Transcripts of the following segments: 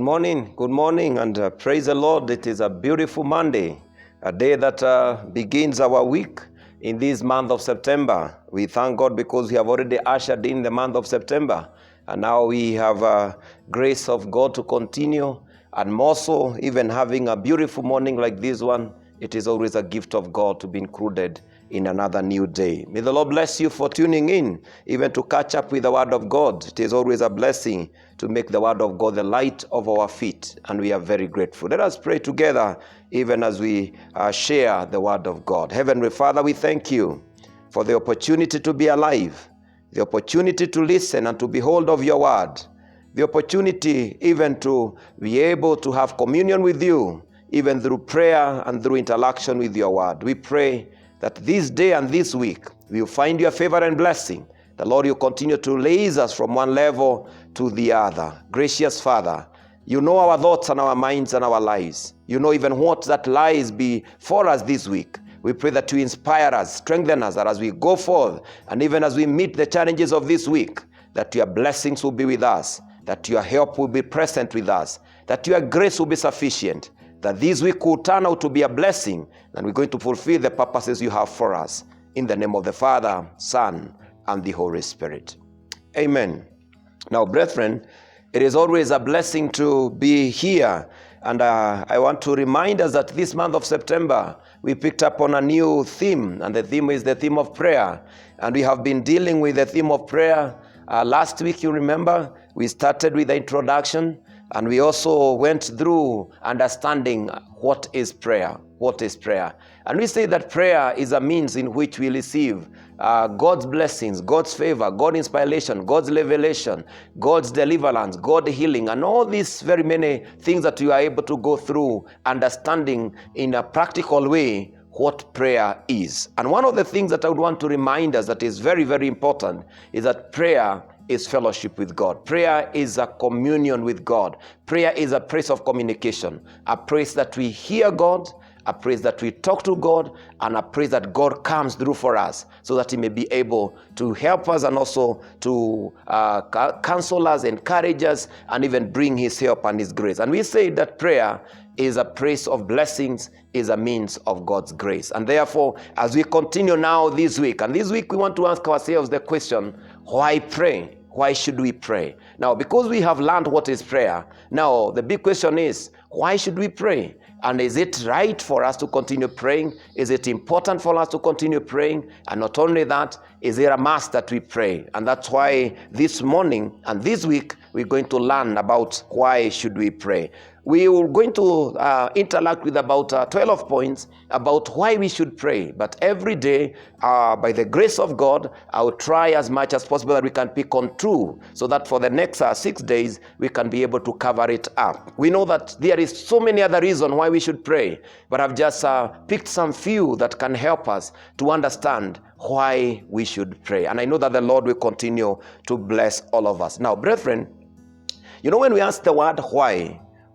Good morning, and praise the Lord. It is a beautiful Monday, a day that begins our week in this month of September. We thank God because we have already ushered in the month of September, and now we have grace of God to continue, and more so, even having a beautiful morning like this one. It is always a gift of God to be included in another new day. May the Lord bless you for tuning in, even to catch up with the Word of God. It is always a blessing to make the Word of God the light of our feet, and we are very grateful. Let us pray together, even as we share the Word of God. Heavenly Father, we thank you for the opportunity to be alive, the opportunity to listen and to behold of your Word, the opportunity even to be able to have communion with you, even through prayer and through interaction with your Word. We pray that this day and this week we will find your favor and blessing. The Lord, you continue to raise us from one level to the other. Gracious Father, you know our thoughts and our minds and our lives. You know even what that lies before us this week. We pray that you inspire us, strengthen us, that as we go forth and even as we meet the challenges of this week, that your blessings will be with us, that your help will be present with us, that your grace will be sufficient, that this week will turn out to be a blessing, and we're going to fulfill the purposes you have for us. In the name of the Father, Son, and the Holy Spirit. Amen. Now, brethren, it is always a blessing to be here, and I want to remind us that this month of September, we picked up on a new theme, and the theme is the theme of prayer. And we have been dealing with the theme of prayer. Last week, you remember, we started with the introduction, and we also went through understanding what is prayer. What is prayer? And we say that prayer is a means in which we receive God's blessings, God's favor, God's inspiration, God's revelation, God's deliverance, God's healing, and all these very many things that you are able to go through understanding in a practical way what prayer is. And one of the things that I would want to remind us that is very, very important is that prayer is fellowship with God. Prayer is a communion with God. Prayer is a place of communication, a place that we hear God, a place that we talk to God, and a place that God comes through for us so that he may be able to help us and also to counsel us, encourage us, and even bring his help and his grace. And we say that prayer is a place of blessings, is a means of God's grace. And therefore, as we continue now this week, and this week we want to ask ourselves the question, why pray? Why should we pray? Now, because we have learned what is prayer, now the big question is, why should we pray? And is it right for us to continue praying? Is it important for us to continue praying? And not only that, is there a must that we pray? And that's why this morning and this week, we're going to learn about why should we pray. We are going to interact with about 12 points about why we should pray. But every day, by the grace of God, I will try as much as possible that we can pick on two, so that for the next 6 days, we can be able to cover it up. We know that there is so many other reasons why we should pray, but I've just picked some few that can help us to understand why we should pray. And I know that the Lord will continue to bless all of us. Now, brethren, you know, when we ask the word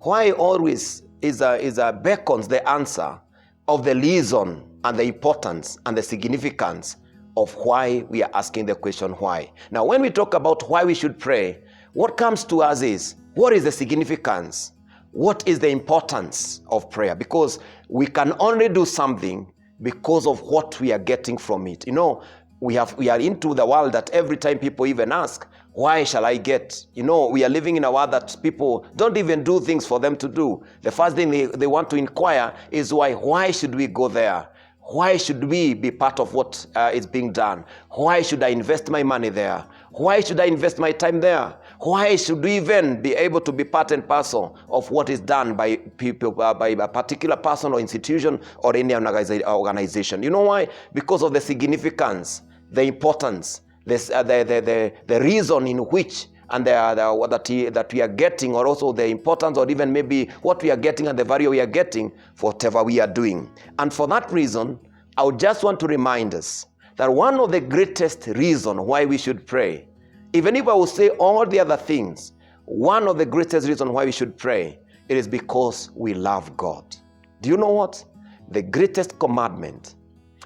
why always is a beckons the answer of the reason and the importance and the significance of why we are asking the question why. Now, when we talk about why we should pray, what comes to us is, what is the significance? What is the importance of prayer? Because we can only do something because of what we are getting from it. You know, we are into the world that every time people even ask, why shall I get? You know, we are living in a world that people don't even do things for them to do. The first thing they want to inquire is why. Why should we go there? Why should we be part of what is being done? Why should I invest my money there? Why should I invest my time there? Why should we even be able to be part and parcel of what is done by people, by a particular person or institution or any organization? You know why? Because of the significance, the importance, the reason in which and that we are getting, or also the importance, or even maybe what we are getting and the value we are getting for whatever we are doing. And for that reason, I would just want to remind us that one of the greatest reasons why we should pray, even if I will say all the other things, one of the greatest reasons why we should pray, it is because we love God. Do you know what? The greatest commandment,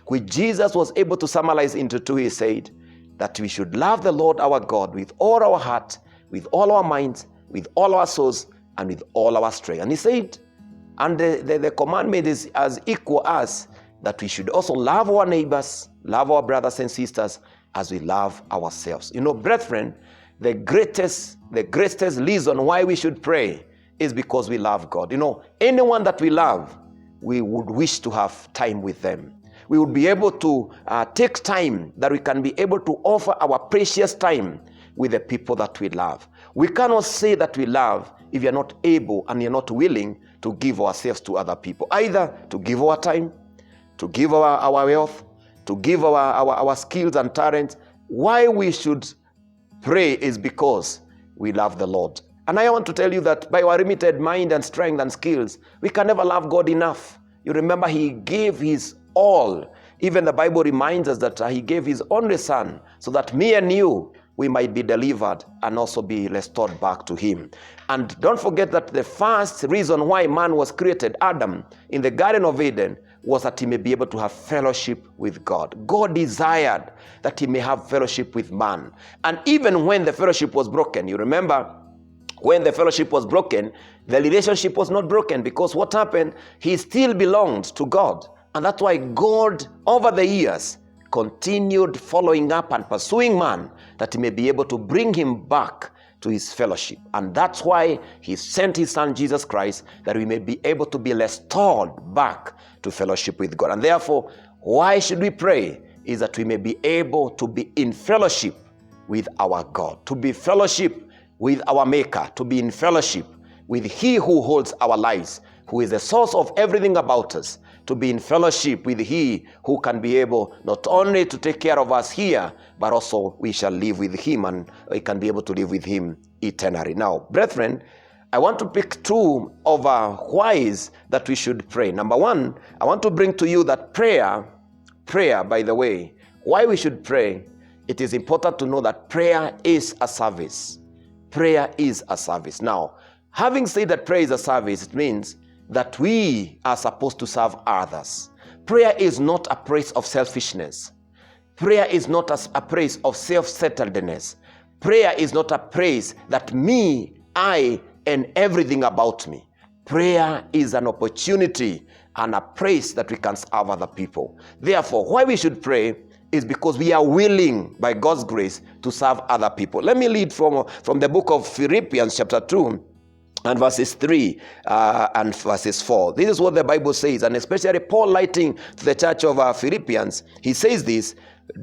which Jesus was able to summarize into two, he said, that we should love the Lord our God with all our heart, with all our minds, with all our souls, and with all our strength. And he said, and the commandment is as equal as that we should also love our neighbors, love our brothers and sisters as we love ourselves. You know, brethren, the greatest reason why we should pray is because we love God. You know, anyone that we love, we would wish to have time with them. We would be able to take time that we can be able to offer our precious time with the people that we love. We cannot say that we love if you're not able and you're not willing to give ourselves to other people, either to give our time, to give our wealth, to give our skills and talents. Why we should pray is because we love the Lord. And I want to tell you that by our limited mind and strength and skills, we can never love God enough. You remember, he gave his all. Even the Bible reminds us that he gave his only son so that me and you, we might be delivered and also be restored back to him. And don't forget that the first reason why man was created, Adam, in the Garden of Eden, was that he may be able to have fellowship with God. God desired that he may have fellowship with man. And even when the fellowship was broken, you remember, when the fellowship was broken, the relationship was not broken, because what happened? He still belonged to God. And that's why God, over the years, continued following up and pursuing man, that he may be able to bring him back to his fellowship. And that's why he sent his son Jesus Christ, that we may be able to be restored back to fellowship with God. And therefore, why should we pray? Is that we may be able to be in fellowship with our God, to be fellowship with our Maker, to be in fellowship with he who holds our lives, who is the source of everything about us, to be in fellowship with he who can be able not only to take care of us here, but also we shall live with him, and we can be able to live with him eternally. Now, brethren, I want to pick two of whys that we should pray. Number one, I want to bring to you that prayer, by the way, why we should pray. It is important to know that prayer is a service. Prayer is a service. Now, having said that prayer is a service, it means that we are supposed to serve others. Prayer is not a praise of selfishness. Prayer is not a praise of self-centeredness. Prayer is not a praise that me, I, and everything about me. Prayer is an opportunity and a praise that we can serve other people. Therefore, why we should pray is because we are willing, by God's grace, to serve other people. Let me read from the book of Philippians chapter 2 and verses 3 and verses 4. This is what the Bible says, and especially Paul writing to the church of Philippians, he says this: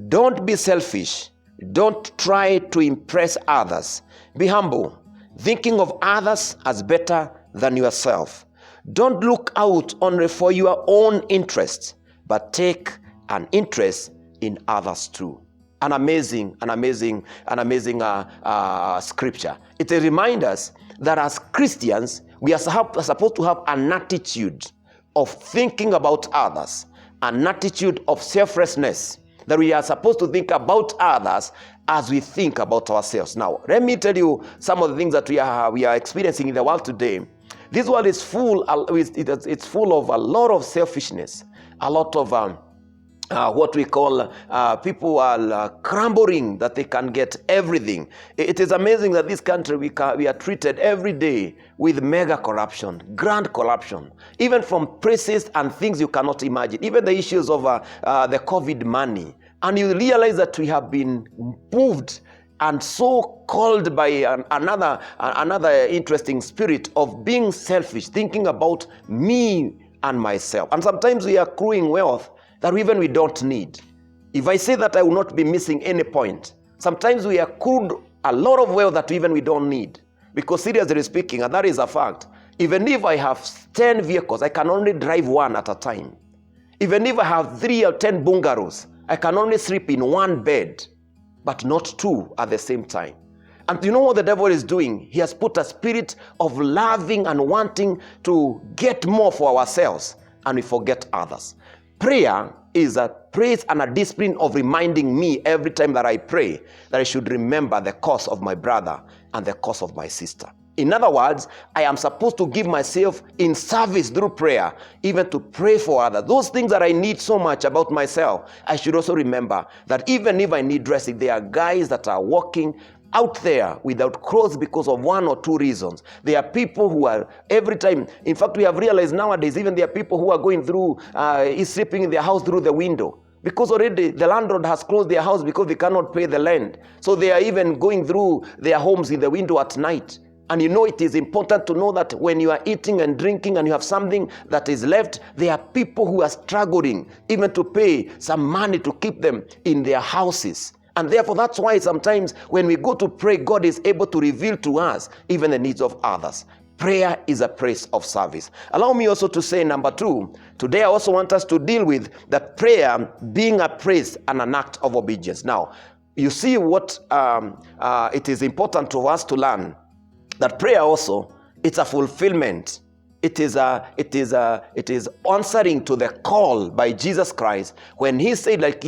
don't be selfish. Don't try to impress others. Be humble, thinking of others as better than yourself. Don't look out only for your own interests, but take an interest in others too. An amazing scripture. It reminds us that as Christians, we are supposed to have an attitude of thinking about others, an attitude of selflessness, that we are supposed to think about others as we think about ourselves. Now, let me tell you some of the things that we are experiencing in the world today. This world is full of a lot of selfishness, a lot of what we call people are clamoring that they can get everything. It is amazing that this country we are treated every day with mega corruption, grand corruption, even from places and things you cannot imagine. Even the issues of the COVID money, and you realize that we have been moved and so called by another interesting spirit of being selfish, thinking about me and myself. And sometimes we are accruing wealth that even we don't need. If I say that, I will not be missing any point. Sometimes we accrued a lot of wealth that even we don't need. Because seriously speaking, and that is a fact, even if I have 10 vehicles, I can only drive one at a time. Even if I have 3 or 10 bungalows, I can only sleep in one bed, but not 2 at the same time. And you know what the devil is doing? He has put a spirit of loving and wanting to get more for ourselves, and we forget others. Prayer is a praise and a discipline of reminding me every time that I pray that I should remember the cause of my brother and the cause of my sister. In other words, I am supposed to give myself in service through prayer, even to pray for others. Those things that I need so much about myself, I should also remember that even if I need dressing, there are guys that are walking out there without clothes because of one or two reasons. There are people who are every time, in fact, we have realized nowadays, even there are people who are going through, sleeping in their house through the window. Because already the landlord has closed their house because they cannot pay the rent. So they are even going through their homes in the window at night. And it is important to know that when you are eating and drinking and you have something that is left, there are people who are struggling even to pay some money to keep them in their houses. And therefore, that's why sometimes when we go to pray, God is able to reveal to us even the needs of others. Prayer is a place of service. Allow me also to say, number 2, today I also want us to deal with that prayer being a praise and an act of obedience. Now, you see what it is important to us to learn, that prayer also, it's a fulfillment. It is answering to the call by Jesus Christ when he said, like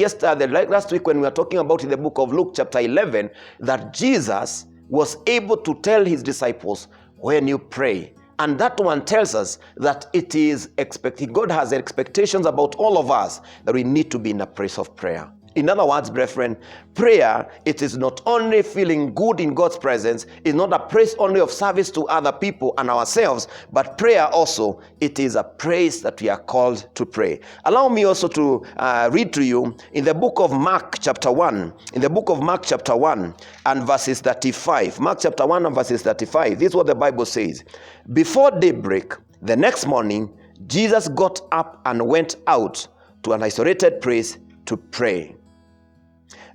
last week when we were talking about in the book of Luke chapter 11, that Jesus was able to tell his disciples, when you pray. And that one tells us that it is God has expectations about all of us, that we need to be in a place of prayer. In other words, brethren, prayer, it is not only feeling good in God's presence, it's not a praise only of service to other people and ourselves, but prayer also, it is a praise that we are called to pray. Allow me also to read to you in the book of Mark chapter 1, and verses 35. Mark chapter 1 and verses 35. This is what the Bible says. Before daybreak, the next morning, Jesus got up and went out to an isolated place to pray.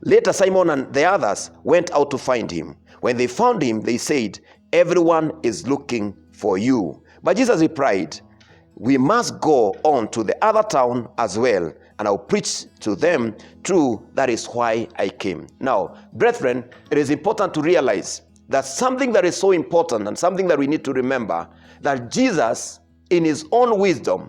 Later, Simon and the others went out to find him. When they found him, they said, "Everyone is looking for you." But Jesus replied, "We must go on to the other town as well, and I'll preach to them too. That is why I came." Now, brethren, it is important to realize that something that is so important and something that we need to remember, that Jesus, in his own wisdom,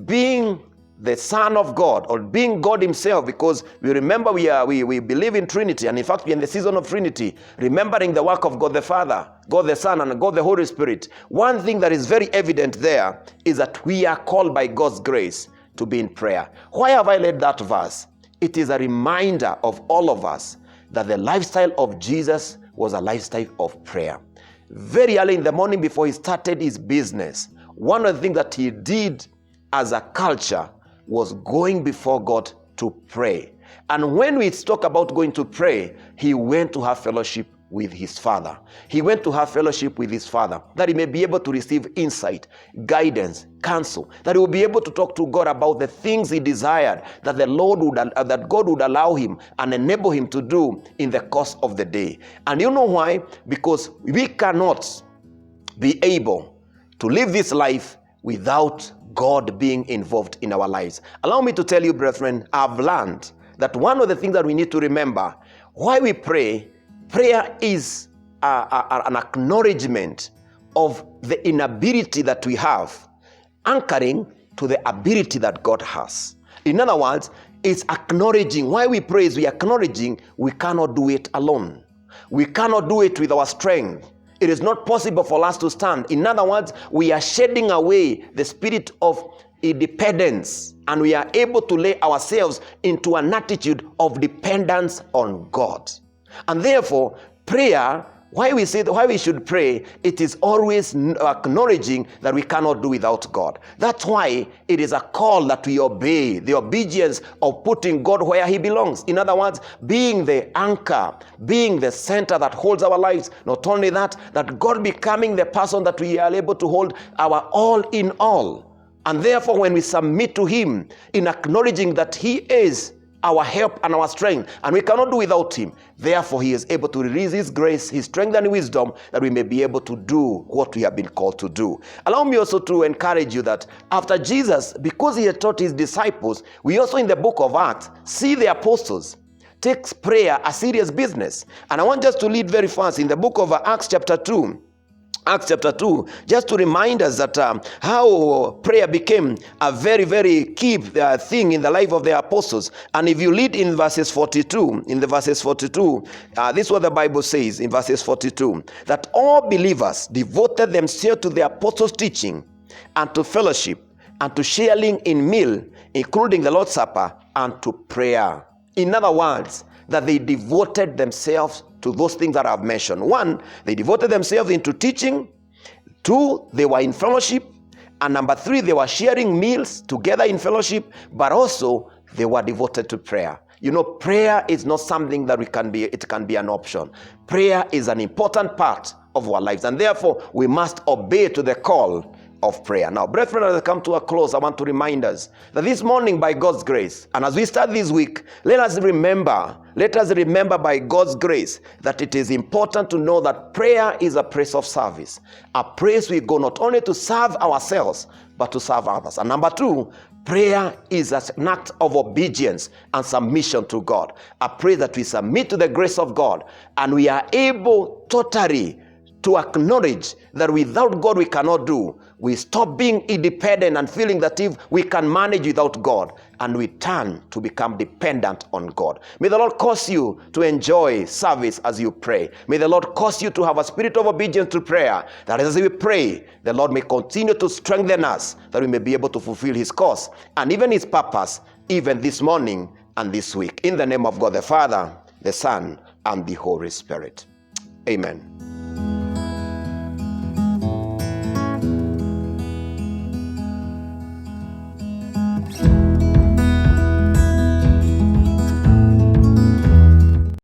being the Son of God, or being God himself, because we remember we believe in Trinity, and in fact we are in the season of Trinity, remembering the work of God the Father, God the Son, and God the Holy Spirit. One thing that is very evident there is that we are called by God's grace to be in prayer. Why have I read that verse? It is a reminder of all of us that the lifestyle of Jesus was a lifestyle of prayer. Very early in the morning before he started his business, one of the things that he did as a culture was going before God to pray. And when we talk about going to pray, he went to have fellowship with his Father. He went to have fellowship with his Father, that he may be able to receive insight, guidance, counsel, that he will be able to talk to God about the things he desired, that that God would allow him and enable him to do in the course of the day. And you know why? Because we cannot be able to live this life without God being involved in our lives. Allow me to tell you, brethren, I've learned that one of the things that we need to remember, why we pray, prayer is an acknowledgement of the inability that we have, anchoring to the ability that God has. In other words, it's acknowledging, why we pray is we acknowledging we cannot do it alone. We cannot do it with our strength. It is not possible for us to stand. In other words, we are shedding away the spirit of independence, and we are able to lay ourselves into an attitude of dependence on God. And therefore, prayer, why we should pray, it is always acknowledging that we cannot do without God. That's why it is a call that we obey, the obedience of putting God where he belongs. In other words, being the anchor, being the center that holds our lives. Not only that God becoming the person that we are able to hold our all in all. And therefore, when we submit to him in acknowledging that he is our help and our strength, and we cannot do without him. Therefore, he is able to release his grace, his strength and wisdom, that we may be able to do what we have been called to do. Allow me also to encourage you that after Jesus, because he had taught his disciples, we also in the book of Acts see the apostles takes prayer a serious business. And I want just to read very fast in the book of Acts chapter 2. Acts chapter 2, just to remind us that how prayer became a very, very key thing in the life of the apostles. And if you read in verses 42, this is what the Bible says in verses 42, that all believers devoted themselves to the apostles' teaching and to fellowship and to sharing in meal, including the Lord's Supper, and to prayer. In other words, that they devoted themselves to those things that I've mentioned. One, they devoted themselves into teaching. Two, they were in fellowship. And number three, they were sharing meals together in fellowship, but also they were devoted to prayer. You know, prayer is not something that it can be an option. Prayer is an important part of our lives, and therefore we must obey to the call of prayer. Now, brethren, as I come to a close, I want to remind us that this morning, by God's grace, and as we start this week, let us remember by God's grace that it is important to know that prayer is a place of service, a place we go not only to serve ourselves, but to serve others. And number two, prayer is an act of obedience and submission to God. A prayer that we submit to the grace of God, and we are able totally to acknowledge that without God we cannot do. We stop being independent and feeling that if we can manage without God, and we turn to become dependent on God. May the Lord cause you to enjoy service as you pray. May the Lord cause you to have a spirit of obedience to prayer, that as we pray, the Lord may continue to strengthen us, that we may be able to fulfill his cause and even his purpose, even this morning and this week. In the name of God the Father, the Son, and the Holy Spirit. Amen.